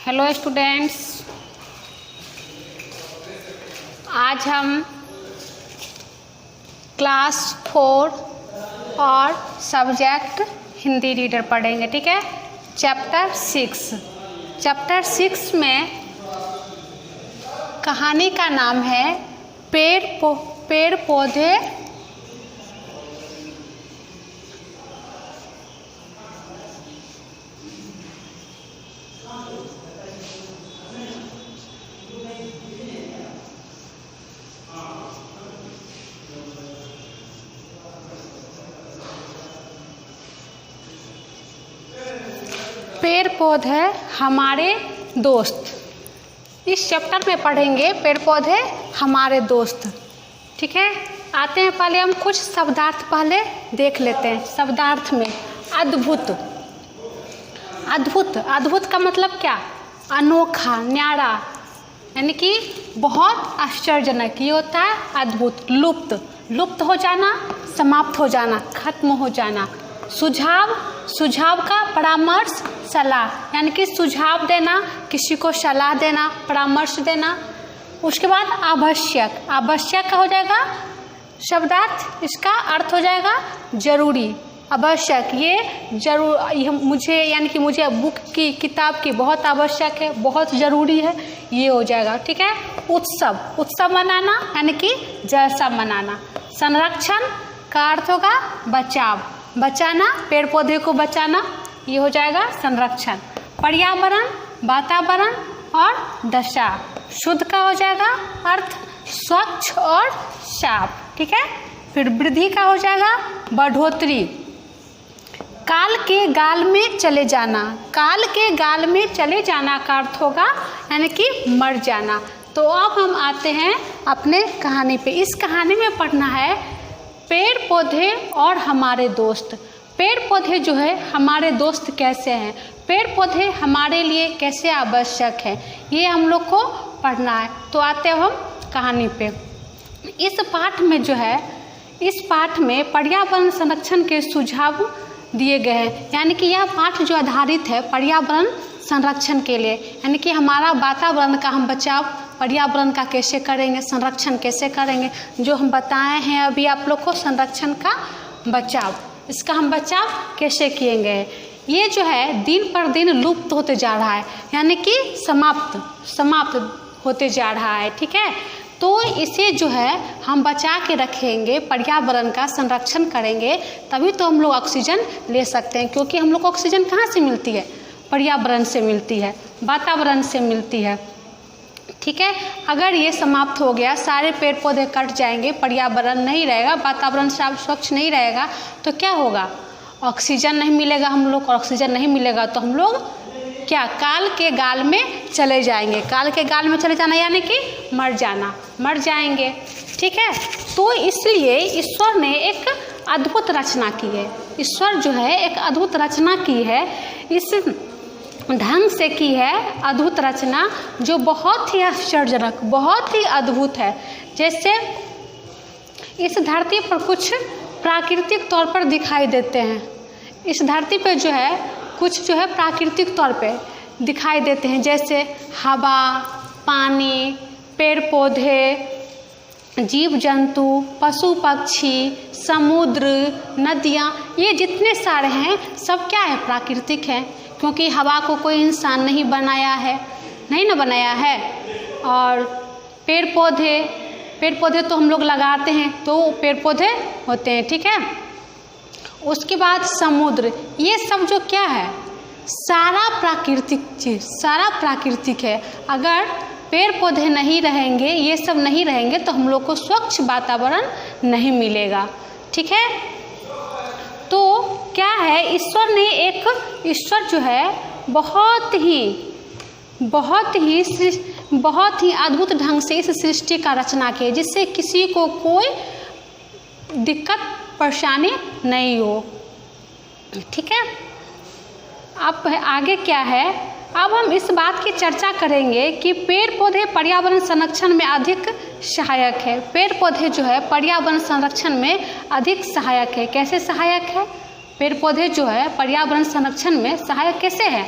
Hello students, आज हम class 4 और सब्जेक्ट हिंदी रीडर पढ़ेंगे। ठीक है, चैप्टर 6 में कहानी का नाम है पेड़ पौधे पेड़ पौधे हमारे दोस्त। इस चैप्टर में पढ़ेंगे पेड़ पौधे हमारे दोस्त। ठीक है, आते हैं पहले हम कुछ शब्दार्थ पहले देख लेते हैं। शब्दार्थ में अद्भुत। अद्भुत का मतलब क्या? अनोखा, न्यारा, यानी कि बहुत आश्चर्यजनक। ये होता है अद्भुत। लुप्त हो जाना, समाप्त हो जाना, खत्म हो जाना। सुझाव का परामर्श, सलाह, यानी कि सुझाव देना, किसी को सलाह देना, परामर्श देना। उसके बाद आवश्यक का हो जाएगा शब्दार्थ, इसका अर्थ हो जाएगा जरूरी। आवश्यक, ये मुझे, यानी कि मुझे बुक की, किताब की बहुत आवश्यक है, बहुत ज़रूरी है, ये हो जाएगा। ठीक है, उत्सव मनाना, यानी कि जलसा मनाना। संरक्षण का अर्थ होगा बचाना, पेड़ पौधे को बचाना, ये हो जाएगा संरक्षण। पर्यावरण, वातावरण और दशा। शुद्ध का हो जाएगा अर्थ स्वच्छ और साफ। ठीक है, फिर वृद्धि का हो जाएगा बढ़ोतरी। काल के गाल में चले जाना का अर्थ होगा यानी कि मर जाना। तो अब हम आते हैं अपने कहानी पे। इस कहानी में पढ़ना है पेड़ पौधे और हमारे दोस्त। पेड़ पौधे जो है हमारे दोस्त कैसे हैं, पेड़ पौधे हमारे लिए कैसे आवश्यक हैं, ये हम लोग को पढ़ना है। तो आते हैं हम कहानी पे। इस पाठ में पर्यावरण संरक्षण के सुझाव दिए गए हैं, यानी कि यह पाठ जो आधारित है पर्यावरण संरक्षण के लिए, यानी कि हमारा वातावरण का हम बचाव, पर्यावरण का कैसे करेंगे, संरक्षण कैसे करेंगे, जो हम बताए हैं अभी आप लोग को, संरक्षण का बचाव, इसका हम बचाव कैसे किएंगे। ये जो है दिन पर दिन लुप्त होते जा रहा है, यानी कि समाप्त होते जा रहा है। ठीक है, तो इसे जो है हम बचा के रखेंगे, पर्यावरण का संरक्षण करेंगे, तभी तो हम लोग ऑक्सीजन ले सकते हैं। क्योंकि हम लोग को ऑक्सीजन कहाँ से मिलती है? पर्यावरण से मिलती है, वातावरण से मिलती है। ठीक है, अगर ये समाप्त हो गया, सारे पेड़ पौधे कट जाएंगे, पर्यावरण नहीं रहेगा, वातावरण साफ स्वच्छ नहीं रहेगा, तो क्या होगा? ऑक्सीजन नहीं मिलेगा हम लोग, और ऑक्सीजन नहीं मिलेगा तो हम लोग क्या काल के गाल में चले जाएंगे। काल के गाल में चले जाना यानी कि मर जाएंगे। ठीक है, तो इसलिए ईश्वर ने एक अद्भुत रचना की है। ईश्वर जो है एक अद्भुत रचना की है, इस ढंग से की है अद्भुत रचना, जो बहुत ही आश्चर्यजनक, बहुत ही अद्भुत है। जैसे इस धरती पर कुछ प्राकृतिक तौर पर दिखाई देते हैं। इस धरती पर जो है कुछ जो है प्राकृतिक तौर पे दिखाई देते हैं, जैसे हवा, पानी, पेड़ पौधे, जीव जंतु, पशु पक्षी, समुद्र, नदियाँ, ये जितने सारे हैं सब क्या है? प्राकृतिक हैं। क्योंकि हवा को कोई इंसान नहीं बनाया है। और पेड़ पौधे तो हम लोग लगाते हैं तो पेड़ पौधे होते हैं। ठीक है, उसके बाद समुद्र, ये सब जो क्या है? सारा प्राकृतिक चीज़, सारा प्राकृतिक है। अगर पेड़ पौधे नहीं रहेंगे, ये सब नहीं रहेंगे, तो हम लोग को स्वच्छ वातावरण नहीं मिलेगा। ठीक है, तो क्या है, ईश्वर जो है बहुत ही अद्भुत ढंग से इस सृष्टि का रचना की, जिससे किसी को कोई दिक्कत परेशानी नहीं हो। ठीक है, अब आगे क्या है? अब हम इस बात की चर्चा करेंगे कि पेड़ पौधे पर्यावरण संरक्षण में अधिक सहायक है। पेड़ पौधे जो है पर्यावरण संरक्षण में अधिक सहायक है। कैसे सहायक है? पेड़ पौधे जो है पर्यावरण संरक्षण में सहायक कैसे है?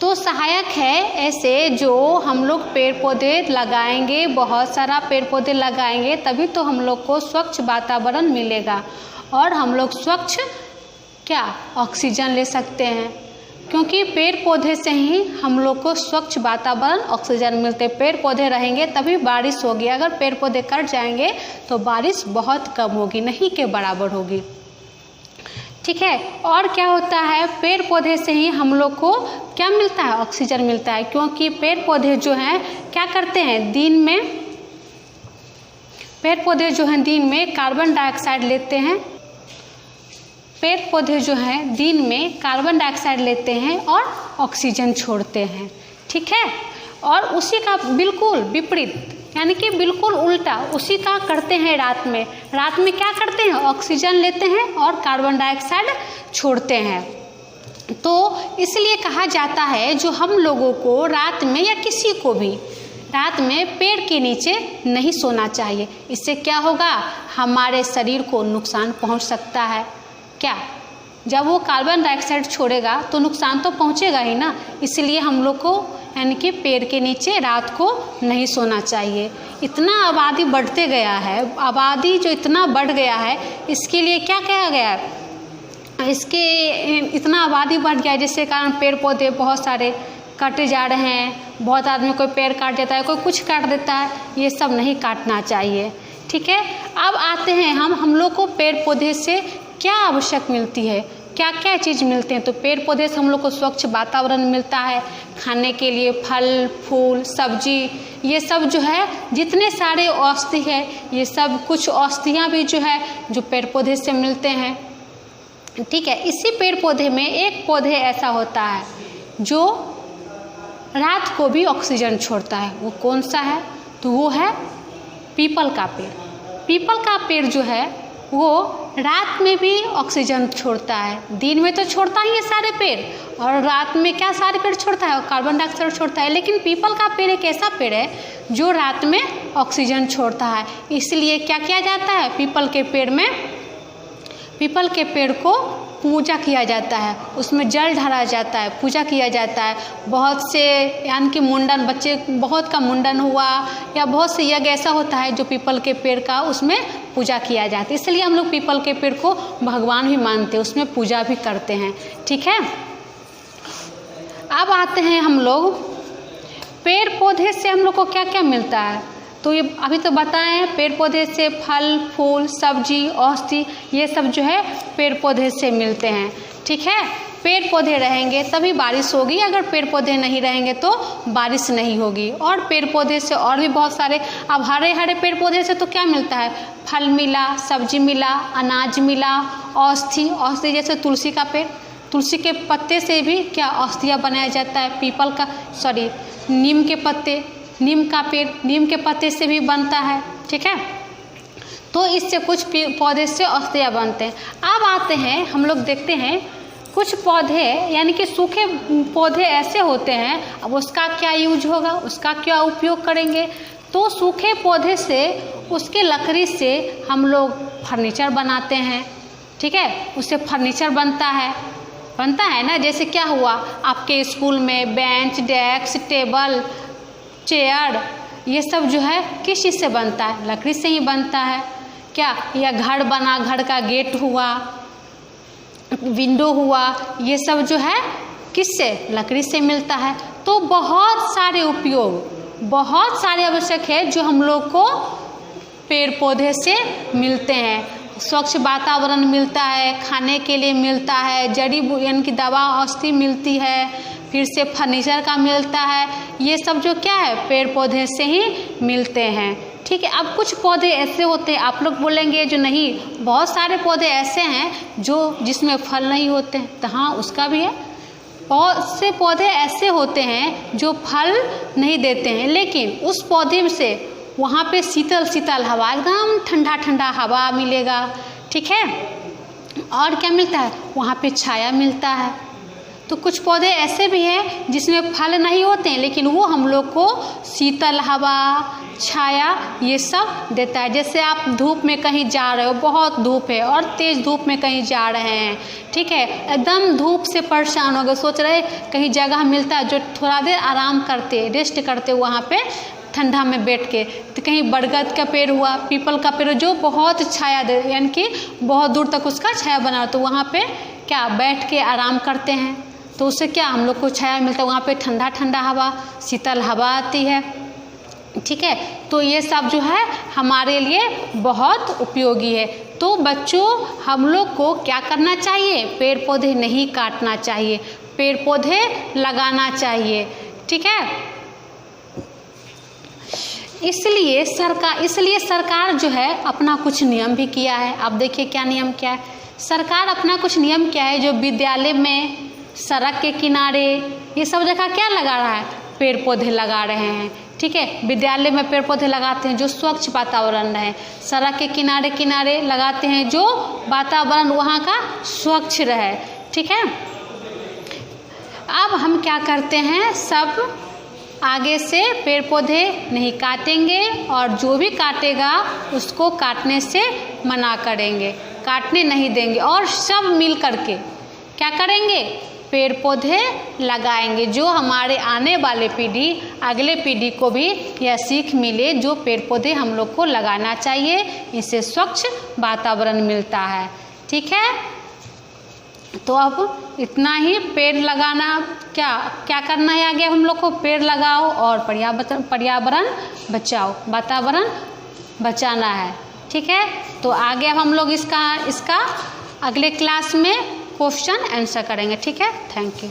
तो सहायक है ऐसे जो हम लोग पेड़ पौधे लगाएंगे, बहुत सारा पेड़ पौधे लगाएंगे तभी तो हम लोग को स्वच्छ वातावरण मिलेगा और हम लोग स्वच्छ क्या ऑक्सीजन ले सकते हैं, क्योंकि पेड़ पौधे से ही हम लोग को स्वच्छ वातावरण ऑक्सीजन मिलते। पेड़ पौधे रहेंगे तभी बारिश होगी, अगर पेड़ पौधे कट जाएंगे तो बारिश बहुत कम होगी, नहीं के बराबर होगी। ठीक है, और क्या होता है, पेड़ पौधे से ही हम लोग को क्या मिलता है, ऑक्सीजन मिलता है, क्योंकि पेड़ पौधे जो हैं क्या करते हैं, दिन में पेड़ पौधे जो हैं दिन में कार्बन डाइऑक्साइड लेते हैं। पेड़ पौधे जो हैं दिन में कार्बन डाइऑक्साइड लेते हैं और ऑक्सीजन छोड़ते हैं। ठीक है, और उसी का बिल्कुल विपरीत यानी कि बिल्कुल उल्टा उसी का करते हैं रात में। रात में क्या करते हैं, ऑक्सीजन लेते हैं और कार्बन डाइऑक्साइड छोड़ते हैं। तो इसलिए कहा जाता है जो हम लोगों को रात में या किसी को भी रात में पेड़ के नीचे नहीं सोना चाहिए। इससे क्या होगा, हमारे शरीर को नुकसान पहुंच सकता है। क्या, जब वो कार्बन डाइऑक्साइड छोड़ेगा तो नुकसान तो पहुंचेगा ही ना, इसलिए हम लोग को यानी कि पेड़ के नीचे रात को नहीं सोना चाहिए। इतना आबादी बढ़ते गया है, आबादी जो इतना बढ़ गया है इसके लिए क्या कहा गया है, इसके इतना आबादी बढ़ गया है जिसके कारण पेड़ पौधे बहुत सारे काटे जा रहे हैं। बहुत आदमी कोई पेड़ काट देता है, कोई कुछ काट देता है, ये सब नहीं काटना चाहिए। ठीक है, अब आते हैं हम लोग को पेड़ पौधे से क्या आवश्यक मिलती है, क्या क्या चीज़ मिलते हैं। तो पेड़ पौधे से हम लोग को स्वच्छ वातावरण मिलता है, खाने के लिए फल फूल सब्जी, ये सब जो है जितने सारे औषधि है, ये सब कुछ औषधियाँ भी जो है जो पेड़ पौधे से मिलते हैं। ठीक है, इसी पेड़ पौधे में एक पौधे ऐसा होता है जो रात को भी ऑक्सीजन छोड़ता है। वो कौन सा है, तो वो है पीपल का पेड़। पीपल का पेड़ जो है वो रात में भी ऑक्सीजन छोड़ता है। दिन में तो छोड़ता ही है सारे पेड़, और रात में क्या सारे पेड़ छोड़ता है, कार्बन डाइऑक्साइड छोड़ता है। लेकिन पीपल का पेड़ एक ऐसा पेड़ है जो रात में ऑक्सीजन छोड़ता है। इसलिए क्या किया जाता है, पीपल के पेड़ को पूजा किया जाता है, उसमें जल ढाला जाता है, पूजा किया जाता है। बहुत से यानी कि मुंडन, बच्चे बहुत का मुंडन हुआ या बहुत से यज्ञ ऐसा होता है जो पीपल के पेड़ का उसमें पूजा किया जाता है। इसलिए हम लोग पीपल के पेड़ को भगवान भी मानते हैं, उसमें पूजा भी करते हैं। ठीक है, अब आते हैं हम लोग पेड़ पौधे से हम लोग को क्या क्या मिलता है। तो ये अभी तो बताए हैं, पेड़ पौधे से फल फूल सब्जी औषधि ये सब जो है पेड़ पौधे से मिलते हैं। ठीक है, पेड़ पौधे रहेंगे तभी बारिश होगी, अगर पेड़ पौधे नहीं रहेंगे तो बारिश नहीं होगी। और पेड़ पौधे से और भी बहुत सारे, अब हरे हरे पेड़ पौधे से तो क्या मिलता है, फल मिला, सब्जी मिला, अनाज मिला, औषधि जैसे तुलसी का पेड़, तुलसी के पत्ते से भी क्या औषधियाँ बनाया जाता है। नीम का पेड़ नीम के पत्ते से भी बनता है। ठीक है, तो इससे कुछ पौधे से औषधियाँ बनते हैं। अब आते हैं हम लोग देखते हैं कुछ पौधे यानी कि सूखे पौधे ऐसे होते हैं, अब उसका क्या यूज होगा, उसका क्या उपयोग करेंगे। तो सूखे पौधे से उसके लकड़ी से हम लोग फर्नीचर बनाते हैं। ठीक है, उससे फर्नीचर बनता है ना। जैसे क्या हुआ, आपके स्कूल में बेंच डेस्क टेबल चेयर ये सब जो है किस चीज़ से बनता है, लकड़ी से ही बनता है। क्या, या घर बना, घर का गेट हुआ, विंडो हुआ, ये सब जो है किससे, लकड़ी से मिलता है। तो बहुत सारे उपयोग, बहुत सारे आवश्यक है जो हम लोग को पेड़ पौधे से मिलते हैं। स्वच्छ वातावरण मिलता है, खाने के लिए मिलता है, जड़ी यानी कि दवा औषधि मिलती है, फिर से फर्नीचर का मिलता है। ये सब जो क्या है पेड़ पौधे से ही मिलते हैं। ठीक है, अब कुछ पौधे ऐसे होते हैं, आप लोग बोलेंगे जो नहीं, बहुत सारे पौधे ऐसे हैं जिसमें फल नहीं होते हैं। तो हाँ, उसका भी है। बहुत से पौधे ऐसे होते हैं जो फल नहीं देते हैं, लेकिन उस पौधे से वहाँ पे शीतल हवा, एकदम ठंडा हवा मिलेगा। ठीक है, और क्या मिलता है, वहाँ पे छाया मिलता है। तो कुछ पौधे ऐसे भी हैं जिसमें फल नहीं होते हैं, लेकिन वो हम लोग को शीतल हवा छाया, ये सब देता है। जैसे आप धूप में कहीं जा रहे हो, बहुत धूप है और तेज़ धूप में कहीं जा रहे हैं, ठीक है, एकदम धूप से परेशान हो गए, सोच रहे कहीं जगह मिलता है जो थोड़ा देर आराम करते, रेस्ट करते वहाँ पे ठंडा में बैठ के, तो कहीं बरगद का पेड़ हुआ, पीपल का पेड़ जो बहुत छाया दे, यानी कि बहुत दूर तक उसका छाया बना, तो वहाँ पे क्या बैठ के आराम करते हैं, तो उससे क्या हम लोग को छाया मिलता है, वहाँ पे ठंडा ठंडा हवा, शीतल हवा आती है, ठीक है। तो ये सब जो है हमारे लिए बहुत उपयोगी है। तो बच्चों हम लोग को क्या करना चाहिए, पेड़ पौधे नहीं काटना चाहिए, पेड़ पौधे लगाना चाहिए, ठीक है। इसलिए सरकार जो है अपना कुछ नियम भी किया है। अब देखिए क्या नियम क्या है, सरकार अपना कुछ नियम क्या है, जो विद्यालय में, सड़क के किनारे, ये सब जगह क्या लगा रहा है, पेड़ पौधे लगा रहे हैं, ठीक है। विद्यालय में पेड़ पौधे लगाते हैं जो स्वच्छ वातावरण रहे, सड़क के किनारे किनारे लगाते हैं जो वातावरण वहाँ का स्वच्छ रहे, ठीक है। अब हम क्या करते हैं, सब आगे से पेड़ पौधे नहीं काटेंगे और जो भी काटेगा उसको काटने से मना करेंगे, काटने नहीं देंगे, और सब मिल करके क्या करेंगे, पेड़ पौधे लगाएंगे, जो हमारे आने वाले पीढ़ी, अगले पीढ़ी को भी यह सीख मिले जो पेड़ पौधे हम लोग को लगाना चाहिए, इससे स्वच्छ वातावरण मिलता है, ठीक है। तो अब इतना ही, पेड़ लगाना क्या करना है आगे हम लोग को, पेड़ लगाओ और पर्यावरण बचाओ, वातावरण बचाना है, ठीक है। तो आगे हम लोग इसका अगले क्लास में क्वेश्चन आंसर करेंगे, ठीक है। Thank you.